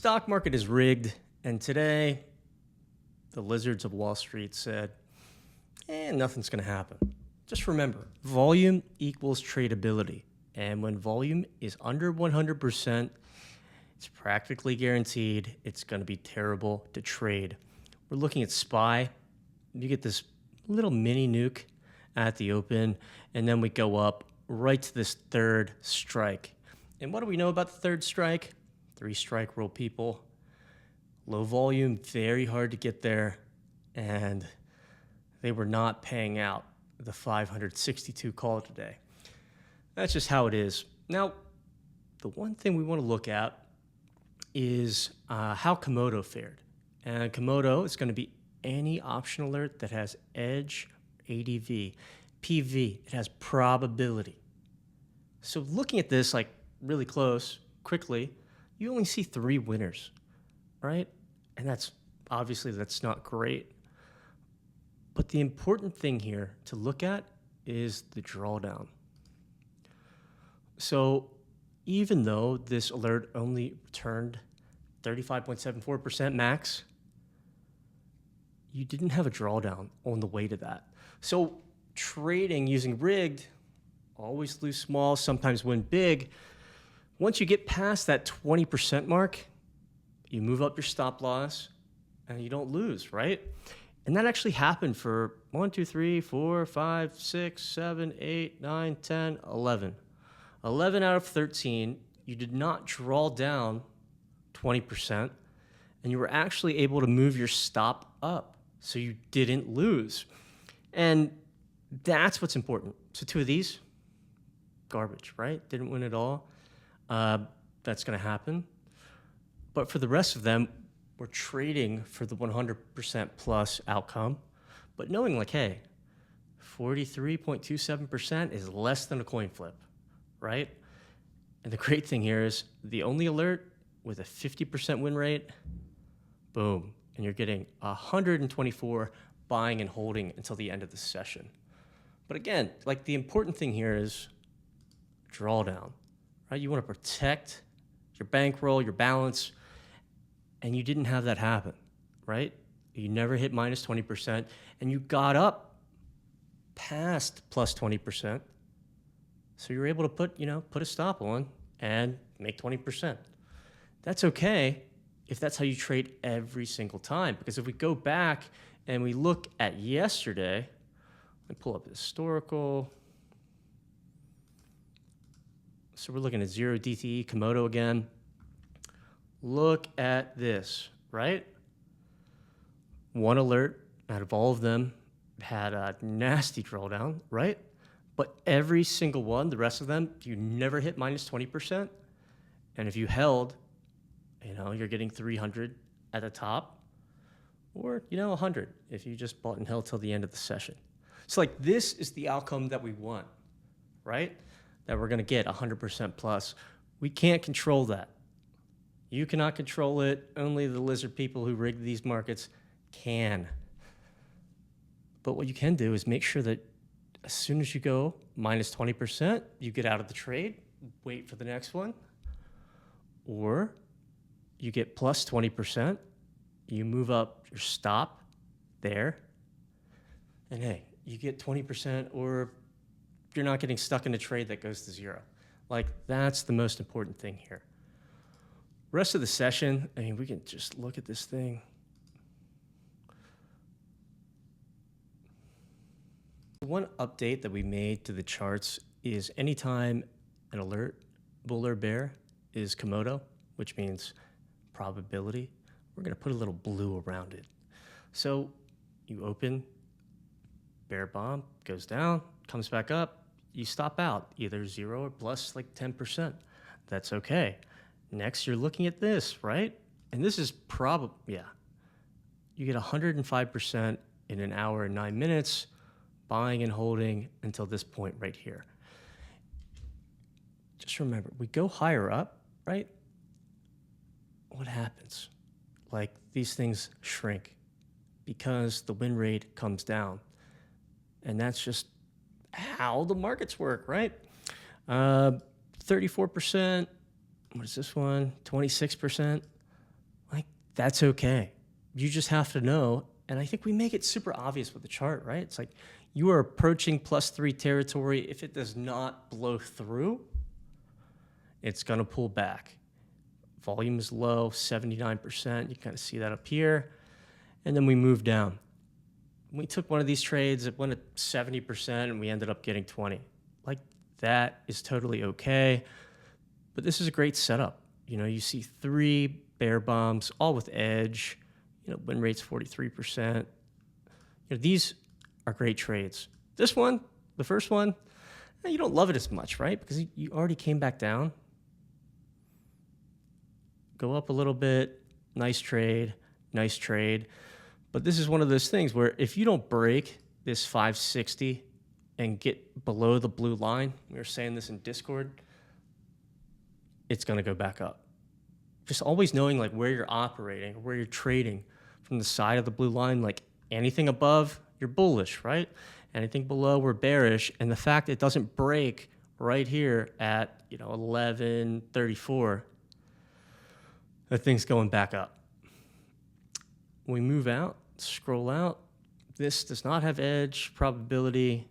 stock market is rigged, and today the lizards of Wall Street said, nothing's going to happen. Just remember, volume equals tradability. And when volume is under 100%, it's practically guaranteed it's going to be terrible to trade. We're looking at SPY. You get this little mini nuke at the open, and then we go up right to this third strike. And what do we know about the third strike? 3-strike rule, people. Low volume, very hard to get there, and they were not paying out the 562 call today. That's just how it is. Now, the one thing we want to look at is how Komodo fared. And Komodo is going to be any option alert that has edge, ADV, PV. It has probability. So looking at this like really close, quickly, you only see 3 winners, right? And that's not great. But the important thing here to look at is the drawdown. So even though this alert only returned 35.74% max, you didn't have a drawdown on the way to that. So trading using rigged, always lose small, sometimes win big. Once you get past that 20% mark, you move up your stop loss and you don't lose, right? And that actually happened for 1, 2, 3, 4, 5, 6, 7, 8, 9, 10, 11. 11 out of 13, you did not draw down 20%, and you were actually able to move your stop up, so you didn't lose. And that's what's important. So 2 of these, garbage, right? Didn't win at all. That's going to happen. But for the rest of them, we're trading for the 100% plus outcome, but knowing like, hey, 43.27% is less than a coin flip, right? And the great thing here is the only alert with a 50% win rate, boom, and you're getting 124 buying and holding until the end of the session. But again, like the important thing here is drawdown, right? You want to protect your bankroll, your balance, and you didn't have that happen, right? You never hit minus 20%, and you got up past plus 20%. So you're able to put a stop on and make 20%. That's okay if that's how you trade every single time. Because if we go back and we look at yesterday, let me pull up the historical. So we're looking at 0 DTE, Komodo again. Look at this, right? One alert out of all of them had a nasty drawdown, right? But every single one, the rest of them, you never hit minus 20%. And if you held, you're getting 300 at the top, or 100 if you just bought and held till the end of the session. So like this is the outcome that we want, right? That we're going to get 100% plus. We can't control that. You cannot control it. Only the lizard people who rig these markets can. But what you can do is make sure that as soon as you go minus 20%, you get out of the trade, wait for the next one. Or you get plus 20%, you move up your stop there, and hey, you get 20%, or you're not getting stuck in a trade that goes to 0. Like, that's the most important thing here. Rest of the session, we can just look at this thing. One update that we made to the charts is anytime an alert, bull or bear, is Komodo, which means probability, we're going to put a little blue around it. So you open, bear bomb, goes down, comes back up, you stop out, either 0 or plus like 10%. That's okay. Next, you're looking at this, right? And this is you get 105% in an hour and 9 minutes, buying and holding until this point right here. Just remember, we go higher up, right? What happens? Like these things shrink because the win rate comes down. And that's just how the markets work, right? 34%. What is this one? 26%. That's okay. You just have to know. And I think we make it super obvious with the chart, right? It's like you are approaching +3 territory. If it does not blow through, it's going to pull back. Volume is low, 79%. You kind of see that up here. And then we move down. We took one of these trades, it went at 70%, and we ended up getting 20. Like, that is totally okay. But this is a great setup. You know, you see 3 bear bombs, all with edge. You know, win rate's 43%. You know, these are great trades. This one, the first one, you don't love it as much, right? Because you already came back down. Go up a little bit, nice trade, nice trade. But this is one of those things where if you don't break this 560 and get below the blue line, we were saying this in Discord, it's going to go back up. Just always knowing like where you're operating, where you're trading from the side of the blue line, like anything above, you're bullish, right? Anything below, we're bearish. And the fact it doesn't break right here at, 1134, that thing's going back up. We move out, scroll out. This does not have edge, probability.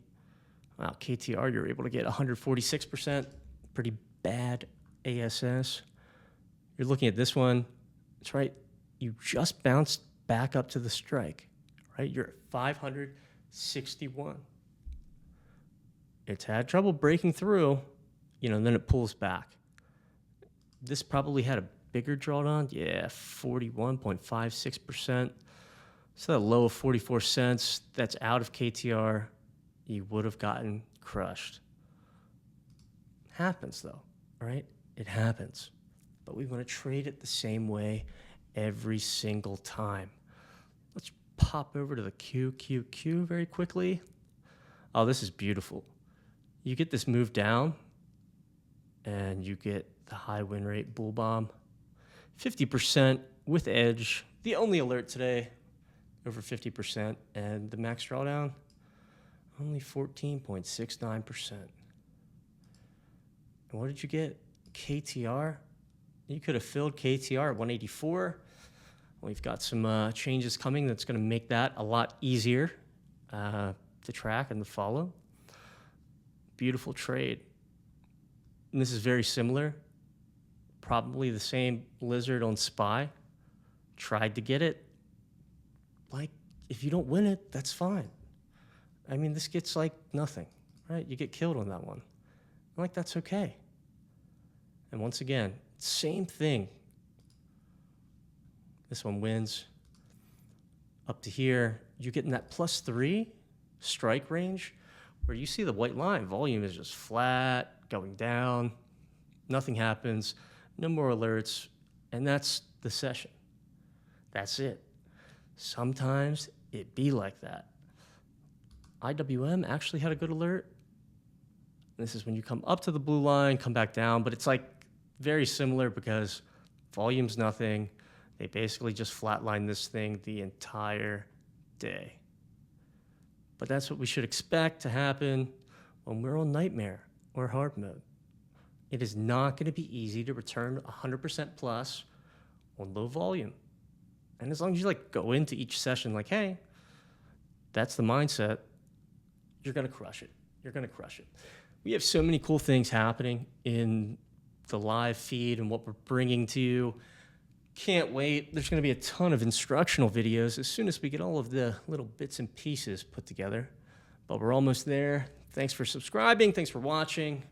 Wow, KTR, you're able to get 146%. Pretty bad ASS. You're looking at this one. That's right. You just bounced back up to the strike, right? You're at 561. It's had trouble breaking through, and then it pulls back. This probably had a bigger drawdown. Yeah, 41.56%. So that low of 44 cents, that's out of KTR. You would have gotten crushed. Happens though, right? It happens. But we want to trade it the same way every single time. Let's pop over to the QQQ very quickly. Oh, this is beautiful. You get this move down, and you get the high win rate bull bomb. 50% with edge. The only alert today, over 50%. And the max drawdown, only 14.69%. And what did you get? KTR. You could have filled KTR at 184. We've got some changes coming that's going to make that a lot easier to track and to follow. Beautiful trade. And this is very similar. Probably the same lizard on SPY. Tried to get it. Like, if you don't win it, that's fine. I mean, this gets like nothing, right? You get killed on that one. Like, that's okay. And once again, same thing. This one wins. Up to here, you get in that +3 strike range where you see the white line. Volume is just flat, going down. Nothing happens. No more alerts. And that's the session. That's it. Sometimes it be like that. IWM actually had a good alert. This is when you come up to the blue line, come back down, but it's like very similar because volume's nothing. They basically just flatline this thing the entire day. But that's what we should expect to happen when we're on nightmare or hard mode. It is not going to be easy to return 100% plus on low volume. And as long as you go into each session like, hey, that's the mindset, you're going to crush it. You're going to crush it. We have so many cool things happening in the live feed and what we're bringing to you. Can't wait. There's going to be a ton of instructional videos as soon as we get all of the little bits and pieces put together. But we're almost there. Thanks for subscribing. Thanks for watching.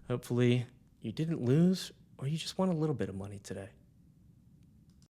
Hopefully you didn't lose or you just won a little bit of money today.